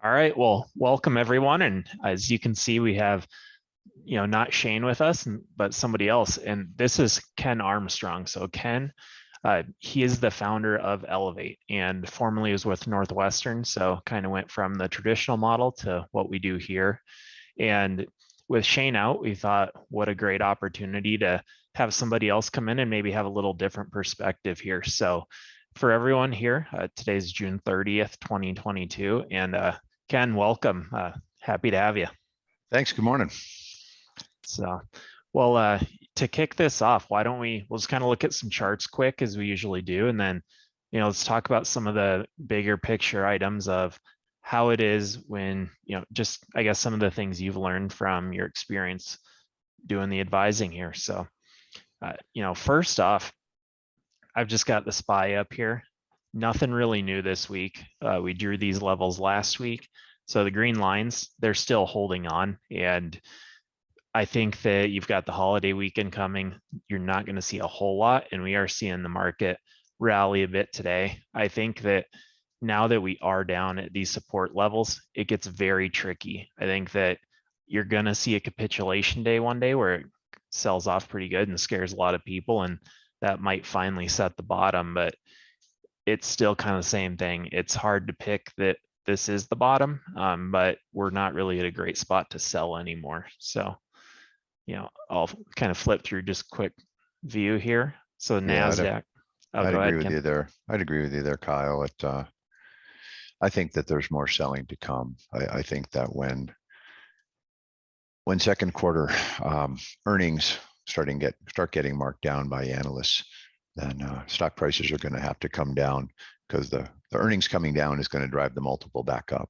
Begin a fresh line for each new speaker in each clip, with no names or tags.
All right, well, welcome everyone. And as you can see, we have, not Shane with us, but somebody else. And this is Ken Armstrong. So Ken, he is the founder of Elevate and formerly was with Northwestern. So kind of went from the traditional model to what we do here. And with Shane out, we thought, what a great opportunity to have somebody else come in and maybe have a little different perspective here. So for everyone here, today's June 30th, 2022. And Ken, welcome. Happy to have you.
Thanks. Good morning.
So, well, to kick this off, why don't we'll just kind of look at some charts quick as we usually do. And then, let's talk about some of the bigger picture items of how it is when, just, I guess, some of the things you've learned from your experience doing the advising here. So, first off, I've just got the SPY up here. Nothing really new this week. We drew these levels last week. So the green lines, they're still holding on. And I think that you've got the holiday weekend coming. You're not going to see a whole lot. And we are seeing the market rally a bit today. I think that now that we are down at these support levels, it gets very tricky. I think that you're going to see a capitulation day one day where it sells off pretty good and scares a lot of people. And that might finally set the bottom, but it's still kind of the same thing. It's hard to pick that this is the bottom, but we're not really at a great spot to sell anymore. So, I'll kind of flip through just quick view here. So Nasdaq.
I'd agree with you there. I'd agree with you there, Kyle. I think that there's more selling to come. I think that when second quarter earnings start getting marked down by analysts, then stock prices are going to have to come down because the earnings coming down is going to drive the multiple back up.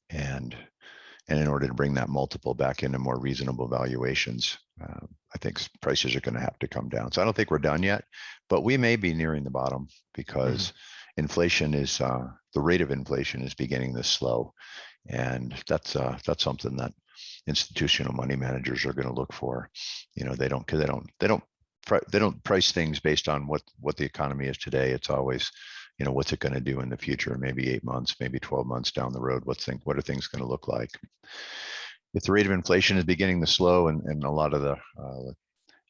And in order to bring that multiple back into more reasonable valuations, I think prices are going to have to come down. So I don't think we're done yet, but we may be nearing the bottom because inflation is, the rate of inflation is beginning to slow. And that's something that institutional money managers are going to look for. They don't price things based on what the economy is today. It's always, what's it going to do in the future? Maybe 8 months, maybe 12 months down the road. What are things going to look like? If the rate of inflation is beginning to slow and a lot of the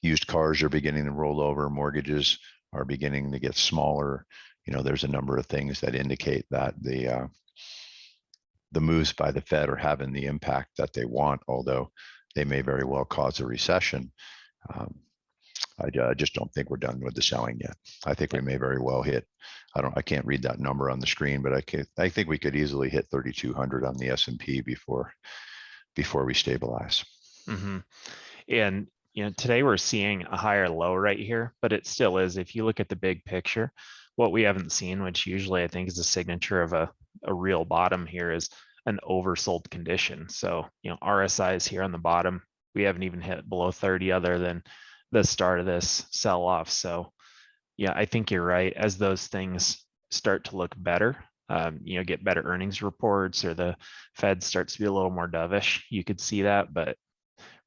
used cars are beginning to roll over, mortgages are beginning to get smaller, there's a number of things that indicate that the moves by the Fed are having the impact that they want, although they may very well cause a recession. I just don't think we're done with the selling yet. I think we may very well hit. I can't read that number on the screen, but I think we could easily hit 3,200 on the S&P before we stabilize.
And today we're seeing a higher low right here, but it still is. If you look at the big picture, what we haven't seen, which usually I think is a signature of a real bottom here, is an oversold condition. So RSI is here on the bottom. We haven't even hit below 30 other than the start of this sell off. So yeah, I think you're right. As those things start to look better, get better earnings reports or the Fed starts to be a little more dovish, you could see that. But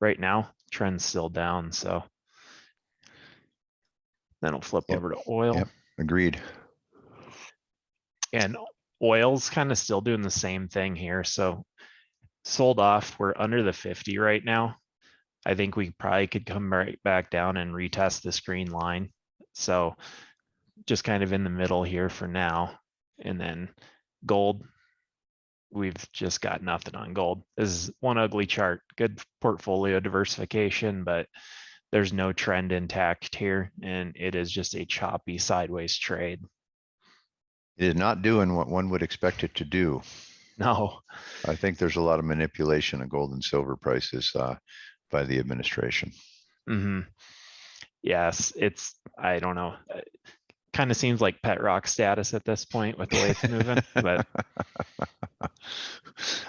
right now, trend's still down. So then I'll flip over to oil.
Yep, agreed.
And oil's kind of still doing the same thing here. So sold off, we're under the 50 right now. I think we probably could come right back down and retest this green line. So just kind of in the middle here for now. And then gold, we've just got nothing on gold. This is one ugly chart, good portfolio diversification, but there's no trend intact here. And it is just a choppy sideways trade.
It is not doing what one would expect it to do.
No.
I think there's a lot of manipulation of gold and silver prices by the administration.
Yes, I don't know. Kind of seems like pet rock status at this point with the way it's moving. But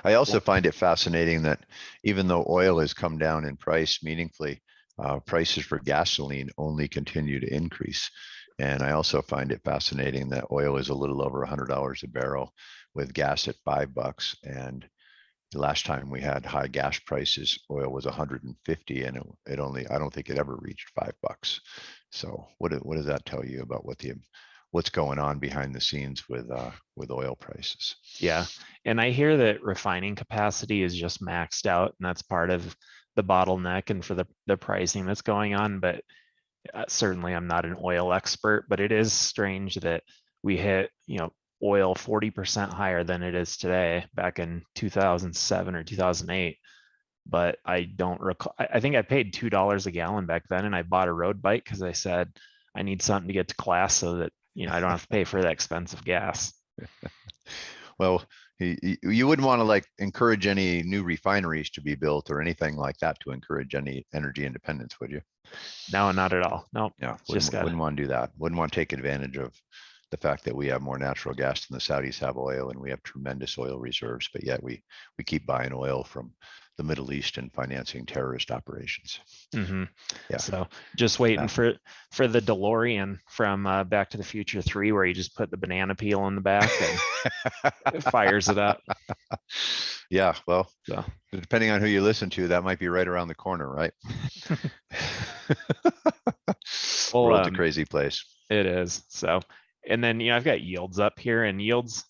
I also find it fascinating that even though oil has come down in price meaningfully, prices for gasoline only continue to increase. And I also find it fascinating that oil is a little over $100 a barrel with gas at $5. And the last time we had high gas prices, oil was 150, and I don't think it ever reached $5. So what does that tell you about what what's going on behind the scenes with oil prices.
Yeah. And I hear that refining capacity is just maxed out, and that's part of the bottleneck and for the pricing that's going on. But certainly I'm not an oil expert, but it is strange that we hit, oil 40% higher than it is today back in 2007 or 2008. But I don't recall, I think I paid $2 a gallon back then, and I bought a road bike because I said I need something to get to class so that, I don't have to pay for that expensive gas.
Well, you wouldn't want to like encourage any new refineries to be built or anything like that to encourage any energy independence, would you?
No, not at all. Nope.
Yeah,
Just
wouldn't
gotta,
want to do that. Wouldn't want to take advantage of the fact that we have more natural gas than the Saudis have oil, and we have tremendous oil reserves, but yet we keep buying oil from the Middle East and financing terrorist operations. Yeah,
So just waiting
yeah.
for the DeLorean from Back to the Future 3, where you just put the banana peel in the back and it fires it up.
Yeah, well,
So
depending on who you listen to, that might be right around the corner, right?
well,
World's a crazy place.
it is. So, and then I've got yields up here, and yields,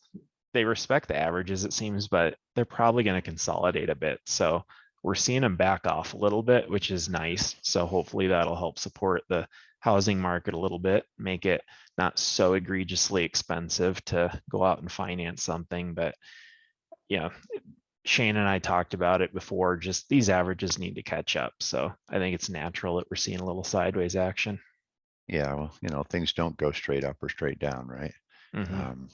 they respect the averages, it seems, but they're probably going to consolidate a bit. So we're seeing them back off a little bit, which is nice. So hopefully that'll help support the housing market a little bit, make it not so egregiously expensive to go out and finance something. But Shane and I talked about it before, just these averages need to catch up. So I think it's natural that we're seeing a little sideways action.
Yeah, well, things don't go straight up or straight down, right?
Mm-hmm.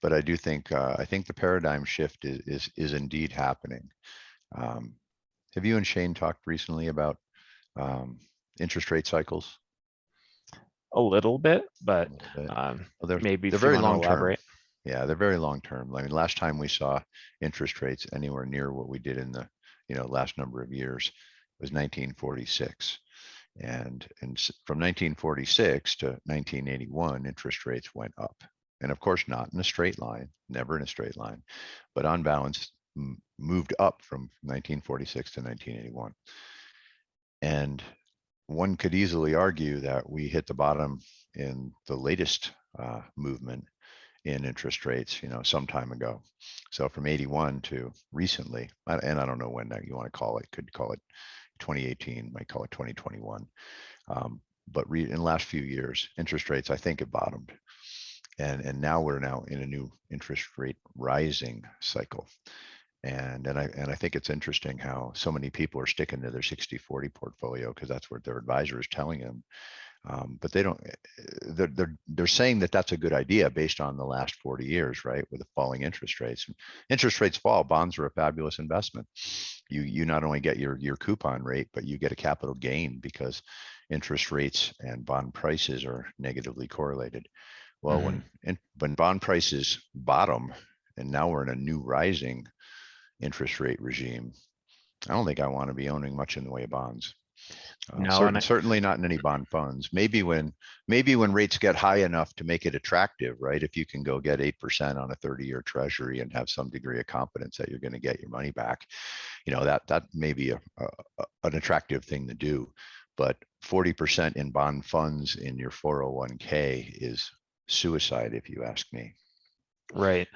But I do think I think the paradigm shift is indeed happening. Have you and Shane talked recently about interest rate cycles?
A little bit,
A
but
little bit. Well,
maybe
they're
if you
very
want to
long term.
elaborate.
Yeah, they're very long term. I mean, last time we saw interest rates anywhere near what we did in the last number of years was 1946. And from 1946 to 1981, interest rates went up. And of course, not in a straight line, never in a straight line, but on balance, moved up from 1946 to 1981. And one could easily argue that we hit the bottom in the latest movement in interest rates, some time ago. So from 81 to recently, and I don't know when that you want to call it, could call it 2018, might call it 2021. But in the last few years, interest rates, I think, have bottomed. And now we're in a new interest rate rising cycle. And I think it's interesting how so many people are sticking to their 60-40 portfolio because that's what their advisor is telling them. But they don't. They're saying that that's a good idea based on the last 40 years, right? With the falling interest rates. Interest rates fall, bonds are a fabulous investment. You not only get your coupon rate, but you get a capital gain because interest rates and bond prices are negatively correlated. Well,
Mm-hmm.
when bond prices bottom, and now we're in a new rising interest rate regime, I don't think I want to be owning much in the way of bonds.
No, and
Certainly not in any bond funds. Maybe when rates get high enough to make it attractive, right? If you can go get 8% on a 30-year treasury and have some degree of confidence that you're going to get your money back, that may be an attractive thing to do. But 40% in bond funds in your 401k is suicide, if you ask me.
right,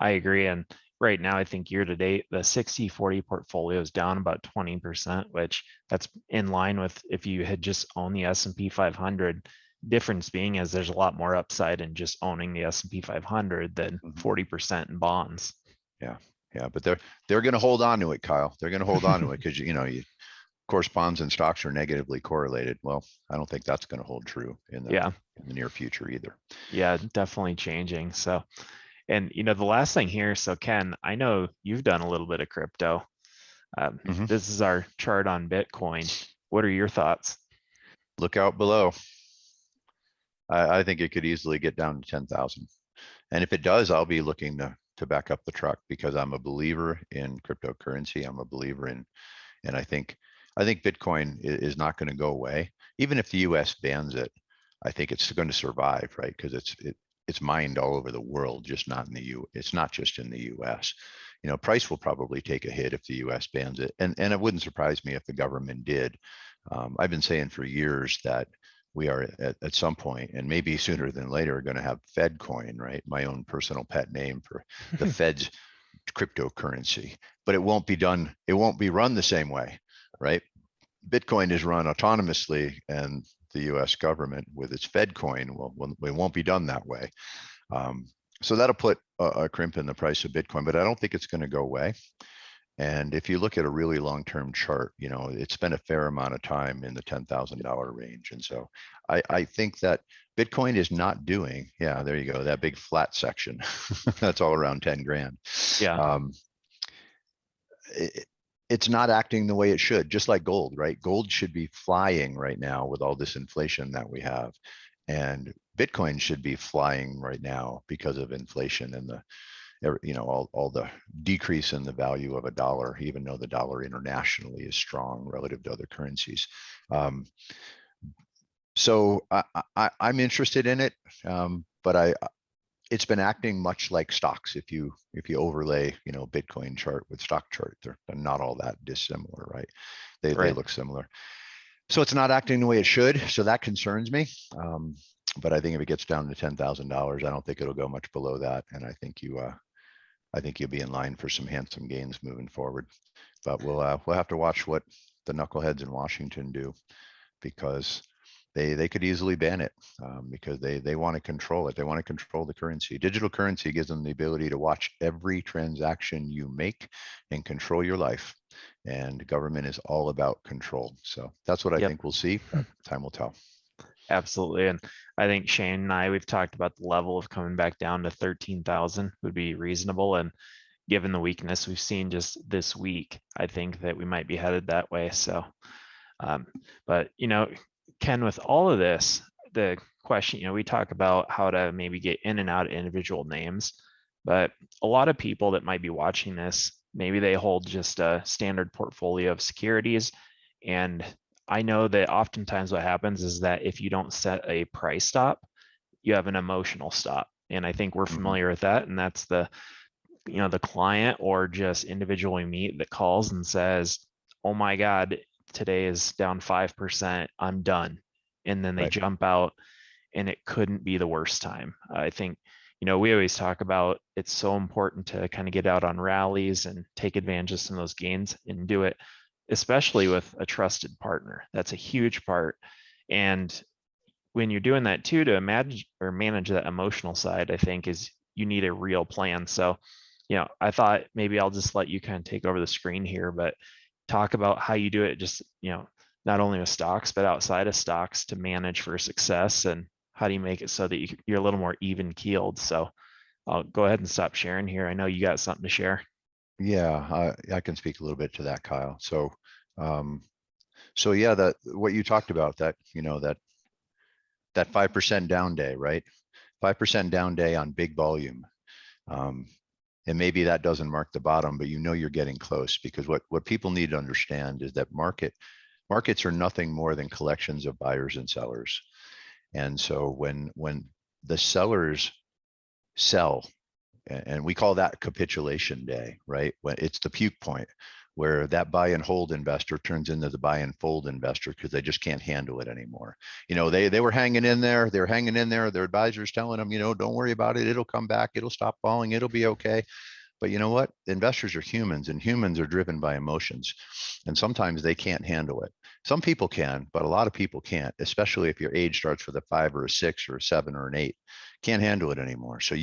I agree. And right now, I think year to date, the 60-40 portfolio is down about 20%, which that's in line with if you had just owned the S&P 500. Difference being is there's a lot more upside in just owning the S&P 500 than 40% in bonds.
Yeah, but they're going to hold on to it, Kyle. They're going to hold on to it because of course, bonds and stocks are negatively correlated. Well, I don't think that's going to hold true in the near future either.
Yeah, definitely changing. So, and the last thing here, so Ken, I know you've done a little bit of crypto. This is our chart on Bitcoin. What are your thoughts?
Look out below. I think it could easily get down to 10,000. And if it does, I'll be looking to back up the truck because I'm a believer in cryptocurrency. I'm a believer and I think Bitcoin is not going to go away. Even if the US bans it, I think it's going to survive, right? Because it's mined all over the world, just not in the it's not just in the US. Price will probably take a hit if the US bans it. And it wouldn't surprise me if the government did. I've been saying for years that we are at some point, and maybe sooner than later, going to have Fed coin, right? My own personal pet name for the Fed's cryptocurrency, but it won't be done. It won't be run the same way, right? Bitcoin is run autonomously, and the US government with its Fed coin, well, it won't be done that way. So that'll put a crimp in the price of Bitcoin, but I don't think it's going to go away. And if you look at a really long-term chart, you know, it's been a fair amount of time in the $10,000 range. And so I think that Bitcoin is not doing, yeah, there you go, that big flat section. That's all around 10 grand.
Yeah.
It's not acting the way it should, just like gold, right? Gold should be flying right now with all this inflation that we have. And Bitcoin should be flying right now because of inflation and the, you know, all the decrease in the value of a dollar, even though the dollar internationally is strong relative to other currencies. So I'm interested in it, but it's been acting much like stocks. If you overlay, you know, Bitcoin chart with stock chart, they're not all that dissimilar, right? They
Right.
look similar. So it's not acting the way it should. So that concerns me. But I think if it gets down to $10,000, I don't think it'll go much below that. And I think you'll be in line for some handsome gains moving forward. But we'll have to watch what the knuckleheads in Washington do, because they could easily ban it, because they want to control it. They want to control the currency. Digital currency gives them the ability to watch every transaction you make and control your life. And government is all about control. So that's what I
Yep.
think we'll see, but time will tell.
Absolutely. And I think Shane and I, we've talked about the level of coming back down to 13,000 would be reasonable. And given the weakness we've seen just this week, I think that we might be headed that way. So, but, you know, Ken, with all of this, the question, you know, we talk about how to maybe get in and out of individual names, but a lot of people that might be watching this, maybe they hold just a standard portfolio of securities. And I know that oftentimes what happens is that if you don't set a price stop, you have an emotional stop. And I think we're familiar with that. And that's the, you know, the client or just individual we meet that calls and says, oh my God, today is down 5%, I'm done. And then they
Right.
jump out, and it couldn't be the worst time. I think, you know, we always talk about it's so important to kind of get out on rallies and take advantage of some of those gains and do it, especially with a trusted partner. That's a huge part. And when you're doing that too, to imagine or manage that emotional side, I think is you need a real plan. So, you know, I thought maybe I'll just let you kind of take over the screen here, but talk about how you do it just, you know, not only with stocks, but outside of stocks to manage for success, and how do you make it so that you're a little more even keeled. So I'll go ahead and stop sharing here. I know you got something to share.
Yeah, I can speak a little bit to that, Kyle. So, so yeah, that what you talked about, that, you know, that 5% down day, right? 5% down day on big volume. And maybe that doesn't mark the bottom, but you know you're getting close, because what people need to understand is that markets are nothing more than collections of buyers and sellers. And so when the sellers sell, and we call that capitulation day, right? When it's the puke point, where that buy and hold investor turns into the buy and fold investor because they just can't handle it anymore. You know, they were hanging in there, they're hanging in there. Their advisors telling them, you know, don't worry about it. It'll come back. It'll stop falling. It'll be okay. But you know what? Investors are humans, and humans are driven by emotions. And sometimes they can't handle it. Some people can, but a lot of people can't, especially if your age starts with a 5 or a 6 or a 7 or an 8. Can't handle it anymore. So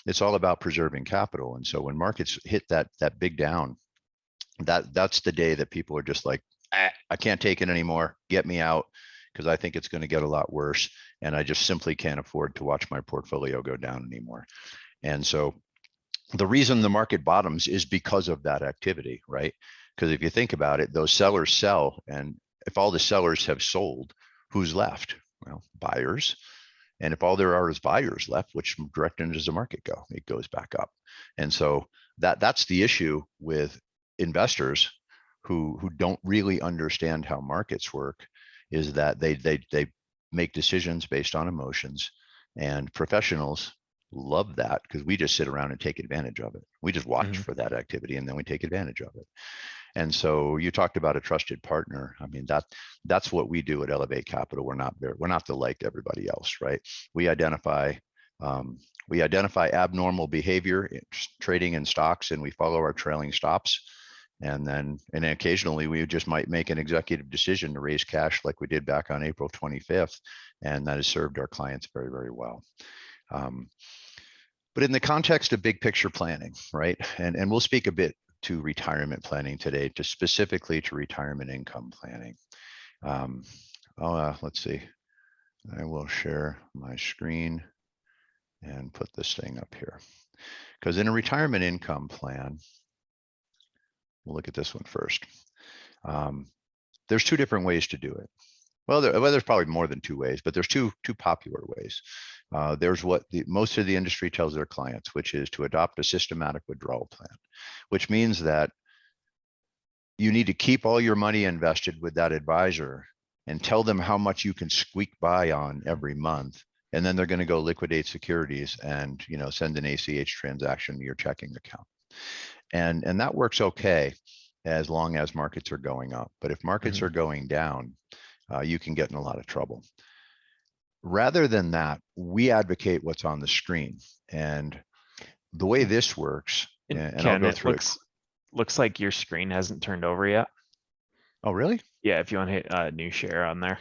it's all about preserving capital. And so when markets hit that big down, that's the day that people are just like, I can't take it anymore. Get me out, because I think it's going to get a lot worse. And I just simply can't afford to watch my portfolio go down anymore. And so the reason the market bottoms is because of that activity, right? Because if you think about it, those sellers sell, and if all the sellers have sold, who's left? Well, buyers. And if all there are is buyers left, which direction does the market go? It goes back up. And so that's the issue with investors who don't really understand how markets work, is that they make decisions based on emotions, and professionals love that, because we just sit around and take advantage of it. We just watch for that activity, and then we take advantage of it. And so you talked about a trusted partner. I mean, that's what we do at Elevate Capital. We're not the like everybody else, right? We identify abnormal behavior in trading in stocks, and we follow our trailing stops. And occasionally we just might make an executive decision to raise cash like we did back on April 25th. And that has served our clients very, very well. But in the context of big picture planning, right? And we'll speak a bit to retirement planning today, to specifically to retirement income planning. Let's see. I will share my screen and put this thing up here. Because in a retirement income plan, we'll look at this one first. There's two different ways to do it. Well, there's probably more than two ways, but there's two popular ways. There's what most of the industry tells their clients, which is to adopt a systematic withdrawal plan, which means that you need to keep all your money invested with that advisor and tell them how much you can squeak by on every month. And then they're going to go liquidate securities and, send an ACH transaction to your checking account. And that works okay as long as markets are going up. But if markets are going down, you can get in a lot of trouble. Rather than that, we advocate what's on the screen. And the way this works, and Ken, I'll go through it.
Looks like your screen hasn't turned over yet.
Oh, really?
Yeah, if you want to hit new share on there.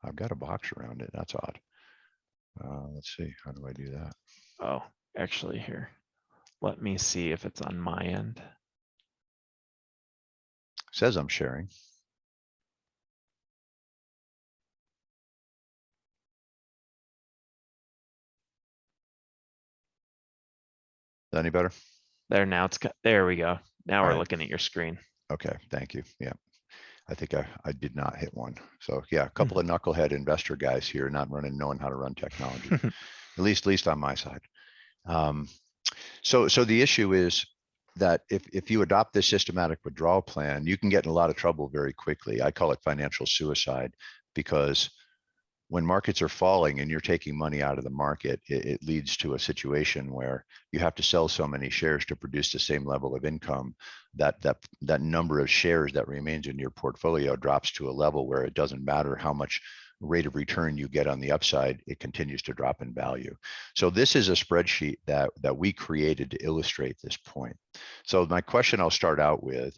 I've got a box around it. That's odd. Let's see. How do I do that?
Oh, actually here. Let me see if it's on my end.
It says I'm sharing. Is that any better?
There, now it's got, there we go. Now we're looking at your screen.
Okay, thank you. Yeah, I think I did not hit one. So yeah, a couple of knucklehead investor guys here, not knowing how to run technology, at least on my side. So the issue is that if you adopt this systematic withdrawal plan, you can get in a lot of trouble very quickly. I call it financial suicide, because when markets are falling and you're taking money out of the market, it leads to a situation where you have to sell so many shares to produce the same level of income that number of shares that remains in your portfolio drops to a level where it doesn't matter how much rate of return you get on the upside, it continues to drop in value. So this is a spreadsheet that we created to illustrate this point. So my question I'll start out with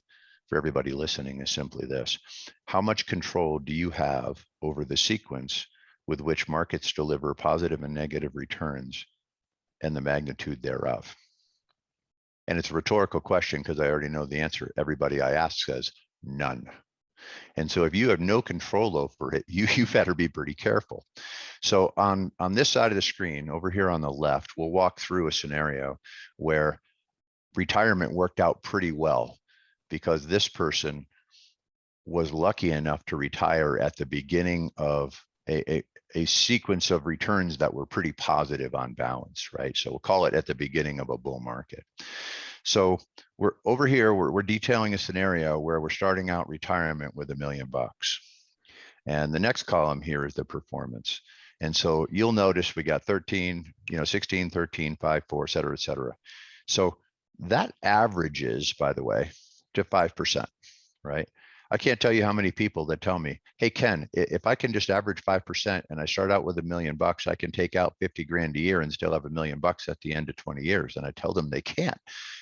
for everybody listening is simply this: how much control do you have over the sequence with which markets deliver positive and negative returns and the magnitude thereof? And it's a rhetorical question because I already know the answer. Everybody I ask says none. And so if you have no control over it, you better be pretty careful. So on this side of the screen over here on the left, we'll walk through a scenario where retirement worked out pretty well because this person was lucky enough to retire at the beginning of a sequence of returns that were pretty positive on balance, right? So we'll call it at the beginning of a bull market. So we're over here, we're detailing a scenario where we're starting out retirement with $1 million. And the next column here is the performance. And so you'll notice we got 13, 16, 13, 5, 4, et cetera, et cetera. So that averages, by the way, to 5%, right? I can't tell you how many people that tell me, hey, Ken, if I can just average 5% and I start out with $1 million, I can take out 50 grand a year and still have $1 million at the end of 20 years. And I tell them they can't.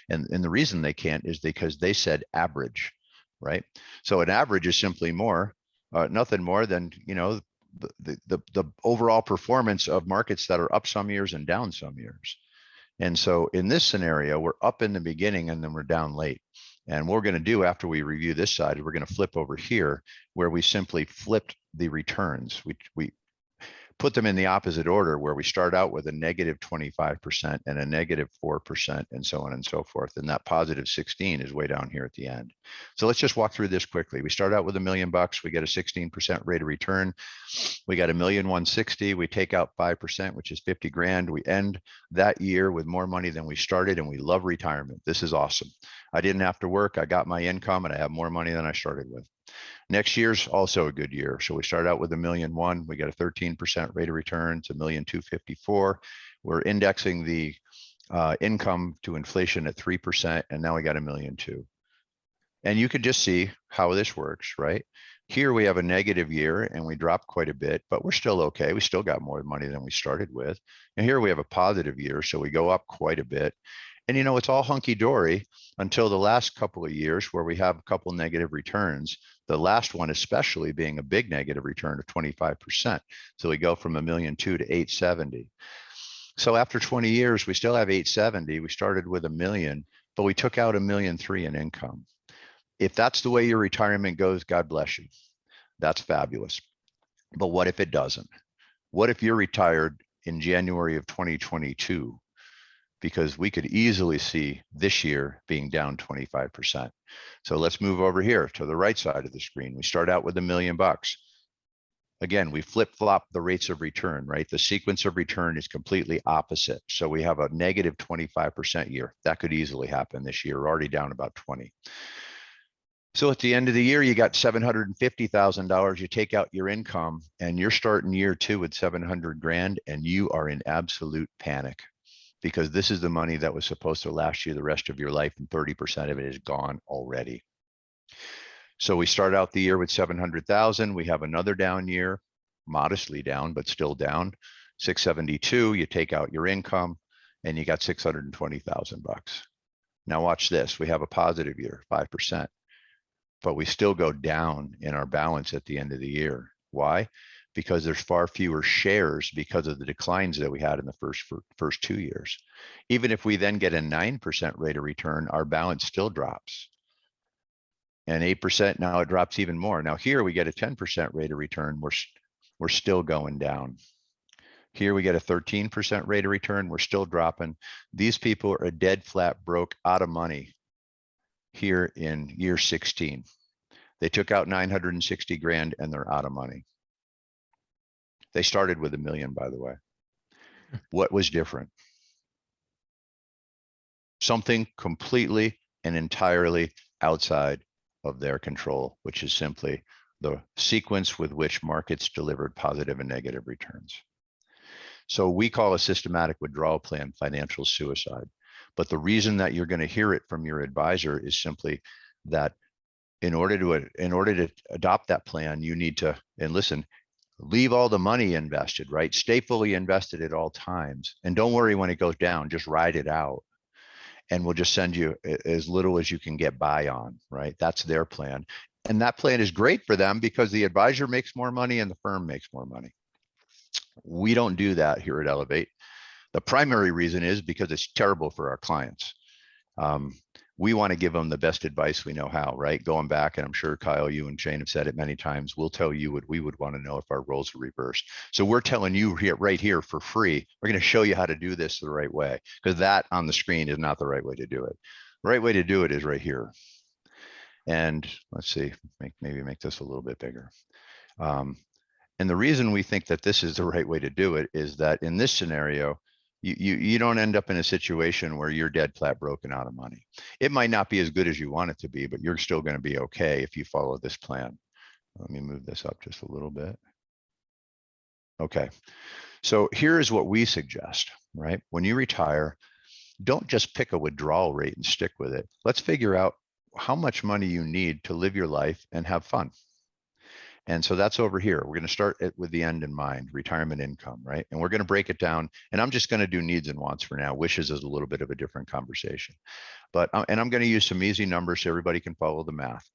And the reason they can't is because they said average, right? So an average is simply nothing more than, the overall performance of markets that are up some years and down some years. And so in this scenario, we're up in the beginning and then we're down late. And what we're going to do after we review this side, we're going to flip over here where we simply flipped the returns. We put them in the opposite order, where we start out with a negative 25% and a negative 4% and so on and so forth. And that positive 16 is way down here at the end. So let's just walk through this quickly. We start out with $1 million. We get a 16% rate of return. We got $1,160,000. We take out 5%, which is 50 grand. We end that year with more money than we started, and we love retirement. This is awesome. I didn't have to work. I got my income and I have more money than I started with. Next year's also a good year. So we start out with $1.1 million. We got a 13% rate of return. It's $1.254 million. We're indexing the income to inflation at 3%, and now we got $1.2 million. And you could just see how this works, right? Here we have a negative year and we dropped quite a bit, but we're still okay. We still got more money than we started with. And here we have a positive year, so we go up quite a bit. And you know, it's all hunky-dory until the last couple of years where we have a couple negative returns. The last one especially being a big negative return of 25%. So we go from $1.2 million to 870. So after 20 years, we still have 870. We started with $1 million, but we took out $1.3 million in income. If that's the way your retirement goes, God bless you. That's fabulous. But what if it doesn't? What if you're retired in January of 2022? Because we could easily see this year being down 25%. So let's move over here to the right side of the screen. We start out with $1 million. Again, we flip-flop the rates of return, right? The sequence of return is completely opposite. So we have a negative 25% year. That could easily happen this year. We're already down about 20. So at the end of the year, you got $750,000. You take out your income and you're starting year two with 700 grand, and you are in absolute panic because this is the money that was supposed to last you the rest of your life, and 30% of it is gone already. So we start out the year with 700,000. We have another down year, modestly down, but still down. 672, you take out your income and you got 620,000 bucks. Now watch this. We have a positive year, 5%. But we still go down in our balance at the end of the year. Why? Because there's far fewer shares because of the declines that we had in the first 2 years. Even if we then get a 9% rate of return, our balance still drops. And 8%, now it drops even more. Now here we get a 10% rate of return, we're still going down. Here we get a 13% rate of return, we're still dropping. These people are dead flat broke, out of money here in year 16. They took out 960 grand and they're out of money. They started with $1 million, by the way. What was different? Something completely and entirely outside of their control, which is simply the sequence with which markets delivered positive and negative returns. So we call a systematic withdrawal plan financial suicide. But the reason that you're going to hear it from your advisor is simply that in order to adopt that plan, you need to, and listen, leave all the money invested, right? Stay fully invested at all times. And don't worry when it goes down, just ride it out. And we'll just send you as little as you can get by on, right? That's their plan. And that plan is great for them because the advisor makes more money and the firm makes more money. We don't do that here at Elevate. The primary reason is because it's terrible for our clients. We want to give them the best advice we know how, right? Going back, and I'm sure Kyle, you and Shane have said it many times, we'll tell you what we would want to know if our roles are reversed. So we're telling you here, right here for free, we're going to show you how to do this the right way, because that on the screen is not the right way to do it. The right way to do it is right here. And let's see, maybe make this a little bit bigger. And the reason we think that this is the right way to do it is that in this scenario, you don't end up in a situation where you're dead flat broken out of money. It might not be as good as you want it to be, but you're still going to be okay if you follow this plan. Let me move this up just a little bit. Okay, so here is what we suggest, right? When you retire, don't just pick a withdrawal rate and stick with it. Let's figure out how much money you need to live your life and have fun. And so that's over here. We're going to start it with the end in mind, retirement income, right? And we're going to break it down. And I'm just going to do needs and wants for now. Wishes is a little bit of a different conversation. But, and I'm going to use some easy numbers so everybody can follow the math.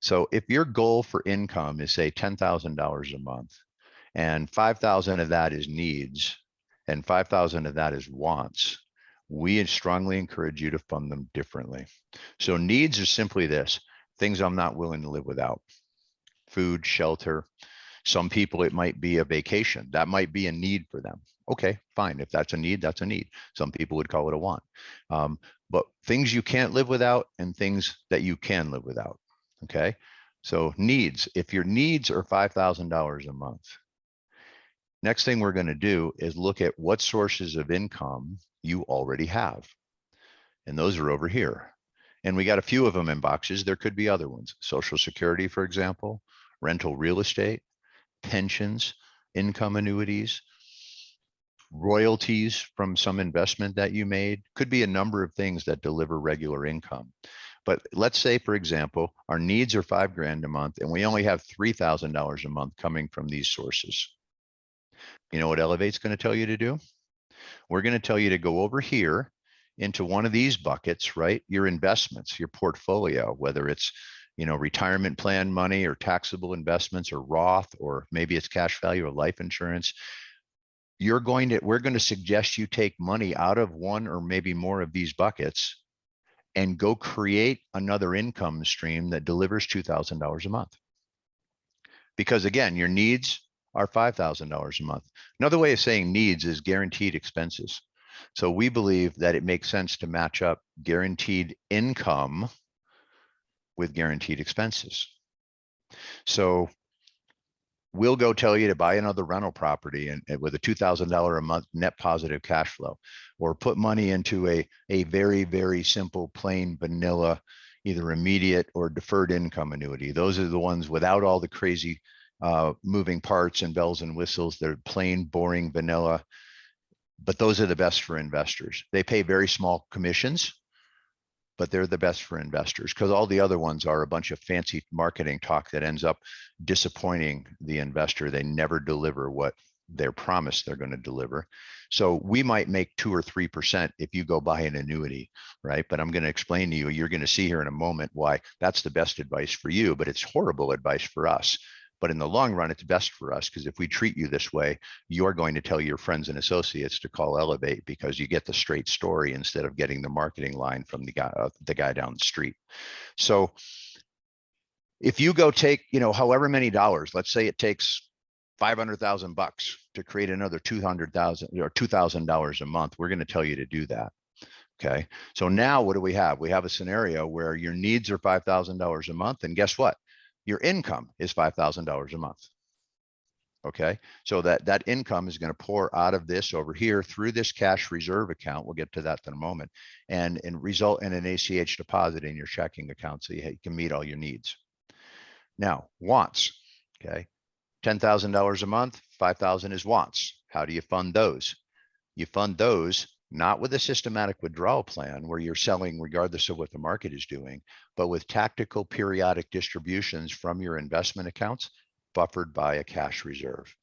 So if your goal for income is say $10,000 a month, and 5,000 of that is needs, and 5,000 of that is wants, we strongly encourage you to fund them differently. So needs are simply this: things I'm not willing to live without. Food, shelter. Some people, it might be a vacation. That might be a need for them. Okay, fine. If that's a need, that's a need. Some people would call it a want. But things you can't live without and things that you can live without. Okay, so needs. If your needs are $5,000 a month, next thing we're going to do is look at what sources of income you already have. And those are over here. And we got a few of them in boxes. There could be other ones. Social Security, for example, rental real estate, pensions, income annuities, royalties from some investment that you made, could be a number of things that deliver regular income. But let's say, for example, our needs are $5,000 a month and we only have $3,000 a month coming from these sources. You know what Elevate's going to tell you to do? We're going to tell you to go over here into one of these buckets, right? Your investments, your portfolio, whether it's, you know, retirement plan money or taxable investments or Roth, or maybe it's cash value or life insurance. We're going to suggest you take money out of one or maybe more of these buckets and go create another income stream that delivers $2,000 a month. Because again, your needs are $5,000 a month. Another way of saying needs is guaranteed expenses. So we believe that it makes sense to match up guaranteed income with guaranteed expenses. So we'll go tell you to buy another rental property and with a $2,000 a month net positive cash flow, or put money into a very, very simple, plain vanilla, either immediate or deferred income annuity. Those are the ones without all the crazy moving parts and bells and whistles. They're plain, boring, vanilla, but those are the best for investors. They pay very small commissions, but they're the best for investors, because all the other ones are a bunch of fancy marketing talk that ends up disappointing the investor. They never deliver what they're promised they're going to deliver. So we might make 2 or 3% if you go buy an annuity, right? But I'm going to explain to you, you're going to see here in a moment why that's the best advice for you, but it's horrible advice for us. But in the long run, it's best for us, because if we treat you this way, you're going to tell your friends and associates to call Elevate, because you get the straight story instead of getting the marketing line from the guy down the street. So if you go take, you know, however many dollars, let's say it takes $500,000 to create another 200,000 or $2,000 a month, we're going to tell you to do that. Okay. So now what do we have? We have a scenario where your needs are $5,000 a month. And guess what? Your income is $5,000 a month. Okay. So that income is going to pour out of this over here through this cash reserve account. We'll get to that in a moment, and result in an ACH deposit in your checking account, so you can meet all your needs. Now, wants. Okay. $10,000 a month, 5,000 is wants. How do you fund those? You fund those not with a systematic withdrawal plan where you're selling regardless of what the market is doing, but with tactical periodic distributions from your investment accounts buffered by a cash reserve.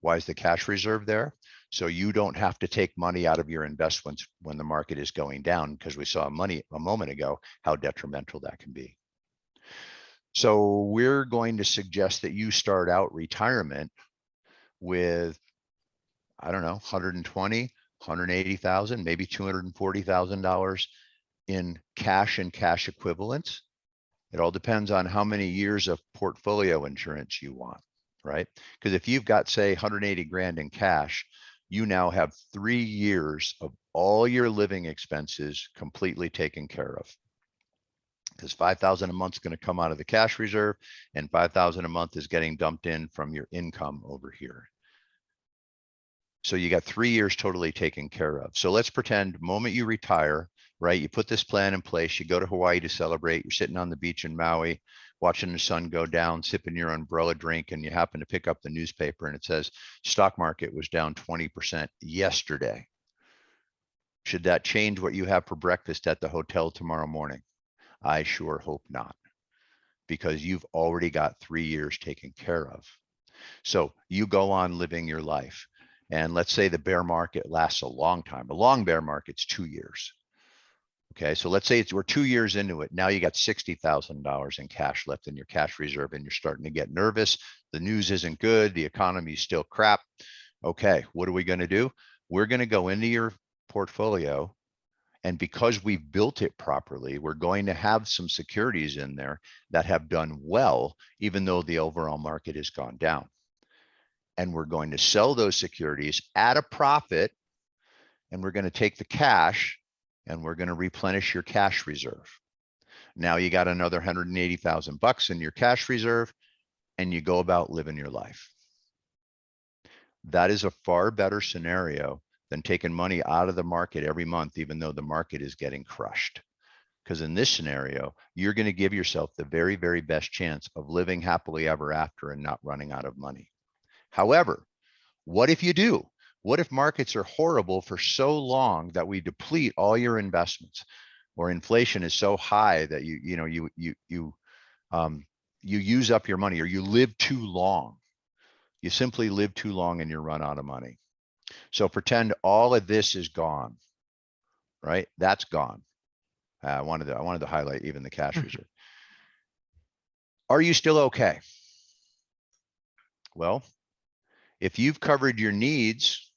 Why is the cash reserve there? So you don't have to take money out of your investments when the market is going down, because we saw a moment ago how detrimental that can be. So we're going to suggest that you start out retirement with, I don't know, 120, 180,000, maybe $240,000 in cash and cash equivalents. It all depends on how many years of portfolio insurance you want, right? Because if you've got, say, 180 grand in cash, you now have 3 years of all your living expenses completely taken care of. Because 5,000 a month is going to come out of the cash reserve, and 5,000 a month is getting dumped in from your income over here. So you got 3 years totally taken care of. So let's pretend the moment you retire, right? You put this plan in place, you go to Hawaii to celebrate, you're sitting on the beach in Maui, watching the sun go down, sipping your umbrella drink, and you happen to pick up the newspaper and it says stock market was down 20% yesterday. Should that change what you have for breakfast at the hotel tomorrow morning? I sure hope not, because you've already got 3 years taken care of. So you go on living your life. And let's say the bear market lasts a long time. A long bear market's 2 years. Okay, so let's say we're 2 years into it. Now you got $60,000 in cash left in your cash reserve, and you're starting to get nervous. The news isn't good. The economy's still crap. Okay, what are we going to do? We're going to go into your portfolio, and because we've built it properly, we're going to have some securities in there that have done well, even though the overall market has gone down. And we're going to sell those securities at a profit, and we're going to take the cash and we're going to replenish your cash reserve. Now you got another $180,000 in your cash reserve, and you go about living your life. That is a far better scenario than taking money out of the market every month, even though the market is getting crushed. Because in this scenario, you're going to give yourself the very, very best chance of living happily ever after and not running out of money. However, what if you do? What if markets are horrible for so long that we deplete all your investments, or inflation is so high that you use up your money, or you live too long. You simply live too long and you run out of money. So pretend all of this is gone, right? That's gone. I wanted to highlight even the cash reserve. Are you still okay? Well, if you've covered your needs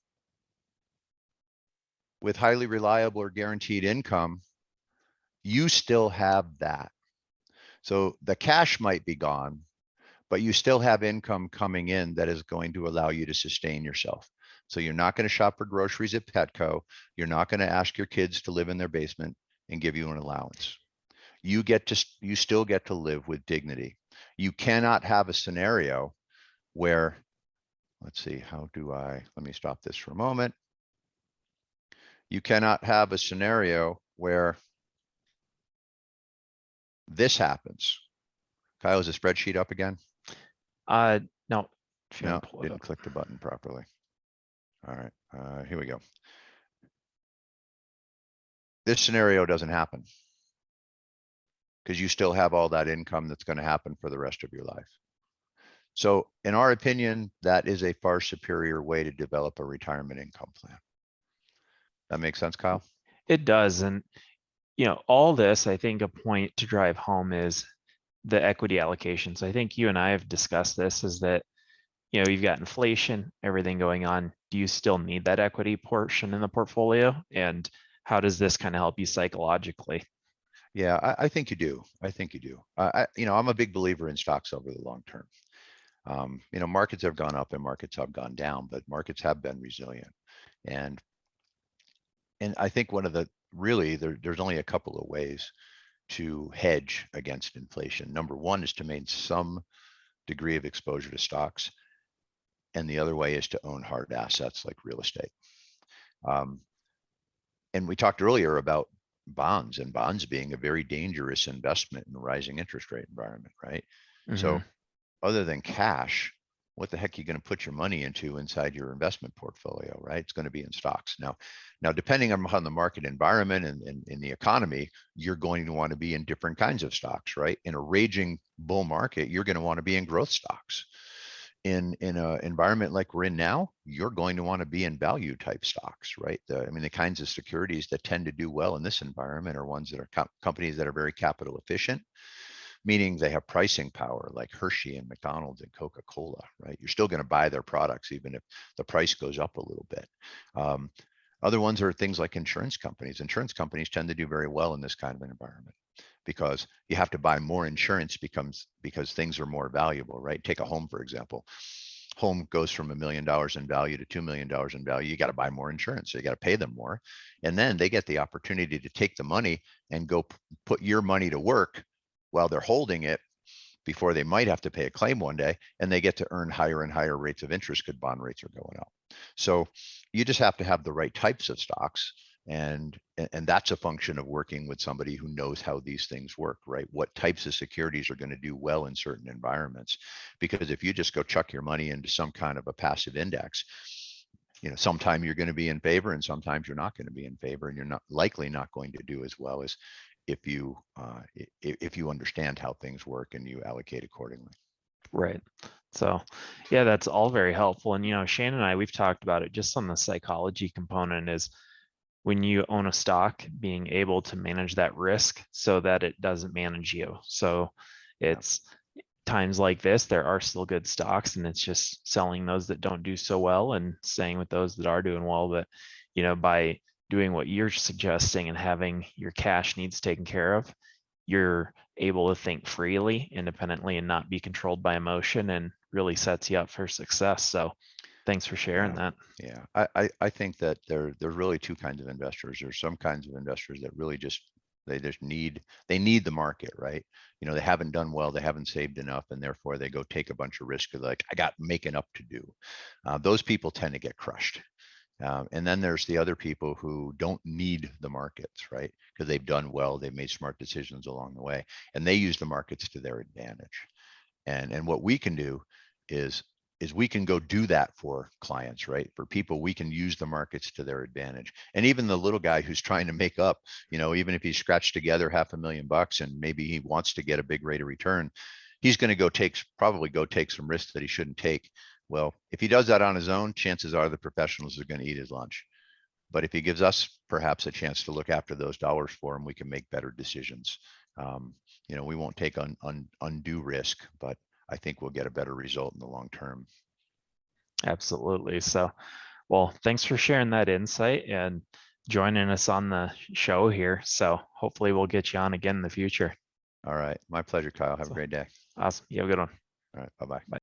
with highly reliable or guaranteed income, you still have that. So the cash might be gone, but you still have income coming in that is going to allow you to sustain yourself. So you're not going to shop for groceries at Petco. You're not going to ask your kids to live in their basement and give you an allowance. You still get to live with dignity. You cannot have a scenario where, let's see, let me stop this for a moment. You cannot have a scenario where this happens. Kyle, is the spreadsheet up again?
No, if you
No,
want to pull it
didn't
up.
click the button properly. All right, here we go. This scenario doesn't happen because you still have all that income that's going to happen for the rest of your life. So in our opinion, that is a far superior way to develop a retirement income plan. That makes sense, Kyle?
It does. And, all this, I think a point to drive home is the equity allocations. I think you and I have discussed this, is that, you've got inflation, everything going on. Do you still need that equity portion in the portfolio? And how does this kind of help you psychologically?
Yeah, I think you do. I think you do. I'm a big believer in stocks over the long term. Markets have gone up and markets have gone down, but markets have been resilient. And I think there's only a couple of ways to hedge against inflation. Number one is to maintain some degree of exposure to stocks. And the other way is to own hard assets like real estate. And we talked earlier about bonds, and bonds being a very dangerous investment in a rising interest rate environment, right? So other than cash, what the heck are you going to put your money into inside your investment portfolio, right? It's going to be in stocks. Now, depending on the market environment and in the economy, you're going to want to be in different kinds of stocks, right? In a raging bull market, you're going to want to be in growth stocks. In an environment like we're in now, you're going to want to be in value type stocks, right? The kinds of securities that tend to do well in this environment are ones that are companies that are very capital efficient, meaning they have pricing power, like Hershey and McDonald's and Coca-Cola, right? You're still going to buy their products even if the price goes up a little bit. Other ones are things like insurance companies. Insurance companies tend to do very well in this kind of an environment because you have to buy more insurance because things are more valuable, right? Take a home, for example. Home goes from $1 million in value to $2 million in value. You got to buy more insurance. So you got to pay them more. And then they get the opportunity to take the money and go put your money to work while they're holding it before they might have to pay a claim one day, and they get to earn higher and higher rates of interest because bond rates are going up. So you just have to have the right types of stocks, and that's a function of working with somebody who knows how these things work, right? What types of securities are going to do well in certain environments? Because if you just go chuck your money into some kind of a passive index, sometime you're going to be in favor and sometimes you're not going to be in favor, and you're not going to do as well as if you understand how things work and you allocate accordingly.
Right. So yeah, that's all very helpful. And Shannon and I, we've talked about it just on the psychology component, is when you own a stock, being able to manage that risk so that it doesn't manage you. So it's times like this, there are still good stocks, and it's just selling those that don't do so well and staying with those that are doing well. But by doing what you're suggesting and having your cash needs taken care of, you're able to think freely, independently, and not be controlled by emotion, and really sets you up for success. So thanks for sharing that.
Yeah, I think that there's really two kinds of investors. There's some kinds of investors that really they need the market, right? They haven't done well, they haven't saved enough, and therefore they go take a bunch of risk, like I got making up to do. Those people tend to get crushed. And then there's the other people who don't need the markets, right? Because they've done well, they've made smart decisions along the way, and they use the markets to their advantage. And what we can do is is we can go do that for clients, right? For people, we can use the markets to their advantage. And even the little guy who's trying to make up, even if he scratched together $500,000 and maybe he wants to get a big rate of return, he's going to probably go take some risks that he shouldn't take. Well, if he does that on his own, chances are the professionals are going to eat his lunch. But if he gives us perhaps a chance to look after those dollars for him, we can make better decisions. We won't take undue risk, but I think we'll get a better result in the long term.
Absolutely. So, well, thanks for sharing that insight and joining us on the show here. So hopefully we'll get you on again in the future.
All right. My pleasure, Kyle. Have a great day.
Awesome. You have a good one.
All right. Bye-bye.
Bye.